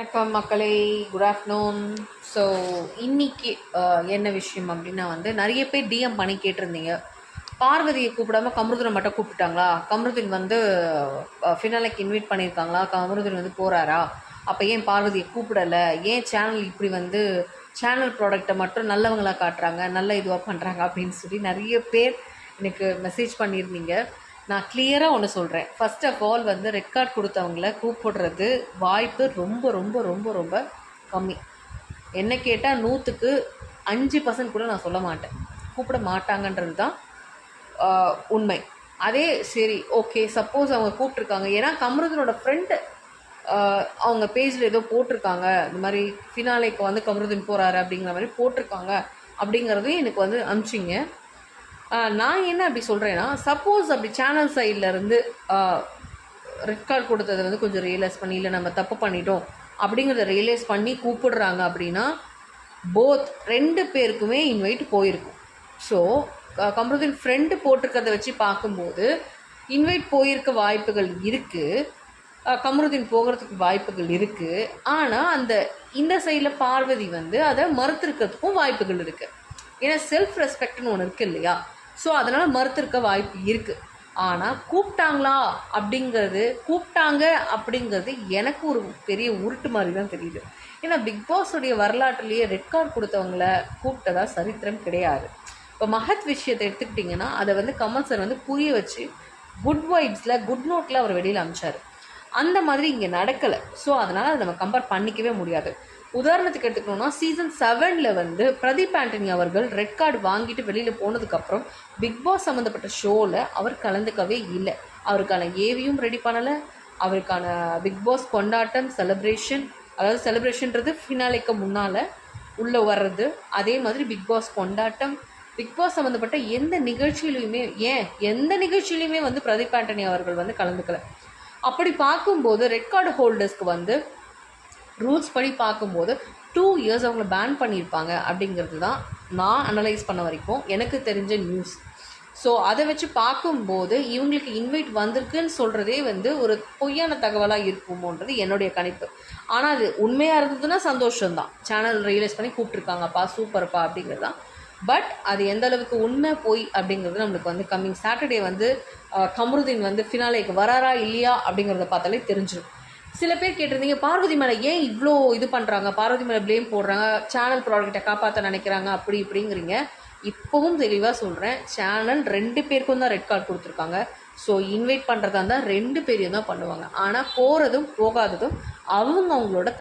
வணக்கம் மக்களே, good afternoon. So இன்னைக்கு என்ன விஷயம் அப்படின்னா நிறைய பேர் டிஎம் பண்ணி கேட்டிருந்தீங்க. பார்வதியை கூப்பிடாம கமருதனை மட்டும் கூப்பிட்டாங்களா, கமருதீன் ஃபினாலைக்கு இன்வைட் பண்ணியிருக்காங்களா, கமருதீன் போகிறாரா, அப்போ ஏன் பார்வதியை கூப்பிடலை, ஏன் சேனல் இப்படி சேனல் ப்ராடக்டை மட்டும் நல்லவங்களாக காட்டுறாங்க, நல்ல இதுவாக பண்ணுறாங்க அப்படின்னு சொல்லி நிறைய பேர் எனக்கு மெசேஜ் பண்ணியிருந்தீங்க. நான் கிளியராக ஒன்று சொல்கிறேன். First of all red card கொடுத்தவங்கள கூப்பிடுறது வாய்ப்பு ரொம்ப ரொம்ப ரொம்ப ரொம்ப கம்மி. என்ன கேட்டால் 100க்கு 5% கூட நான் சொல்ல மாட்டேன், கூப்பிட மாட்டாங்கன்றது தான் உண்மை. அதே சரி, ஓகே, சப்போஸ் அவங்க கூப்பிட்ருக்காங்க, ஏன்னா கமருதனோட ஃப்ரெண்டு அவங்க பேஜில் ஏதோ போட்டிருக்காங்க, இந்த மாதிரி ஃபினாலேக்கு கமருதன் போகிறாரு அப்படிங்கிற மாதிரி போட்டிருக்காங்க அப்படிங்கிறதையும் எனக்கு அனுப்பிச்சிங்க. நான் என்ன அப்படி சொல்கிறேன்னா, சப்போஸ் அப்படி சேனல் சைட்லேருந்து ரெட் கார்டு கொடுத்ததை கொஞ்சம் ரியலைஸ் பண்ணி, இல்லை நம்ம தப்பு பண்ணிட்டோம் அப்படிங்கிறத ரியலைஸ் பண்ணி கூப்பிடுறாங்க அப்படின்னா போத் 2 பேருக்குமே இன்வைட் போயிருக்கும். ஸோ கமருதீன் ஃப்ரெண்டு போட்டிருக்கிறத வச்சு பார்க்கும்போது இன்வைட் போயிருக்க வாய்ப்புகள் இருக்குது, கமருதீன் போகிறதுக்கு வாய்ப்புகள் இருக்குது. ஆனால் இந்த சைடில் பார்வதி அதை மறுத்திருக்கிறதுக்கும் வாய்ப்புகள் இருக்குது. ஏன்னா செல்ஃப் ரெஸ்பெக்ட்னு ஒன்று இருக்குது இல்லையா? ஸோ அதனால் மறுத்திருக்க வாய்ப்பு இருக்குது. ஆனால் கூப்பிட்டாங்க அப்படிங்கிறது எனக்கு ஒரு பெரிய உருட்டு மாதிரி தான் தெரியுது. ஏன்னா பிக் பாஸுடைய வரலாற்றுலேயே ரெட் கார்டு கொடுத்தவங்கள கூப்பிட்டதா சரித்திரம் கிடையாது. இப்போ மஹத் விஷயத்தை எடுத்துக்கிட்டிங்கன்னா, அதை கமல் சார் புரிய வச்சு குட் வைப்ஸில் குட் நோட்டில் அவர் வெளியில் அனுப்பிச்சார். அந்த மாதிரி இங்கே நடக்கலை. ஸோ அதனால் அதை நம்ம கம்பேர் பண்ணிக்கவே முடியாது. உதாரணத்துக்கு எடுத்துக்கணும்னா, சீசன் 7ல் பிரதீப் ஆண்டனி அவர்கள் ரெட் கார்டு வாங்கிட்டு வெளியில் போனதுக்கப்புறம் பிக் பாஸ் சம்மந்தப்பட்ட ஷோவில் அவர் கலந்துக்கவே இல்லை. அவருக்கான ஏவியும் ரெடி பண்ணலை, அவருக்கான பிக் பாஸ் கொண்டாட்டம் செலிப்ரேஷன், அதாவது செலிப்ரேஷன்றது ஃபினாலேக்கு முன்னால் உள்ளே வர்றது, அதே மாதிரி பிக் பாஸ் கொண்டாட்டம், பிக் பாஸ் சம்மந்தப்பட்ட எந்த நிகழ்ச்சியிலையுமே பிரதீப் ஆண்டனி அவர்கள் கலந்துக்கலை. அப்படி பார்க்கும்போது ரெட் கார்டு ஹோல்டர்ஸ்க்கு ரூல்ஸ் படி பார்க்கும்போது 2 இயர்ஸ் அவங்கள பேன் பண்ணியிருப்பாங்க அப்படிங்கிறது தான் நான் அனலைஸ் பண்ண வரைக்கும் எனக்கு தெரிஞ்ச நியூஸ். ஸோ அதை வச்சு பார்க்கும்போது இவங்களுக்கு இன்வைட் வந்திருக்குன்னு சொல்கிறதே ஒரு பொய்யான தகவலாக இருக்குமோன்றது என்னுடைய கணிப்பு. ஆனால் அது உண்மையாக இருந்ததுன்னா சந்தோஷம்தான், சேனல் ரியலைஸ் பண்ணி கூப்பிட்ருக்காங்கப்பா, சூப்பர்ப்பா அப்படிங்கிறது தான். பட் அது எந்த அளவுக்கு உண்மை போய் அப்படிங்கிறது நம்மளுக்கு கம்மிங் சாட்டர்டே கமருதீன் ஃபினாலேக்கு வராரா இல்லையா அப்படிங்கிறத பார்த்தாலே தெரிஞ்சிடும். சில பேர் கேட்டிருந்தீங்க, பார்வதி மேலே ஏன் இவ்வளோ இது பண்ணுறாங்க, பார்வதி மேலே ப்ளேம் போடுறாங்க, சேனல் ப்ராடக்டை காப்பாற்ற நினைக்கிறாங்க அப்படி இப்படிங்கிறீங்க. இப்போவும் தெளிவாக சொல்கிறேன், சேனல் 2 பேருக்கும் தான் ரெட் கார்டு கொடுத்துருக்காங்க. ஸோ இன்வைட் பண்ணுறதா இருந்தால் 2 பேரையும் தான் பண்ணுவாங்க. ஆனால் போகிறதும் போகாததும் அவங்களோட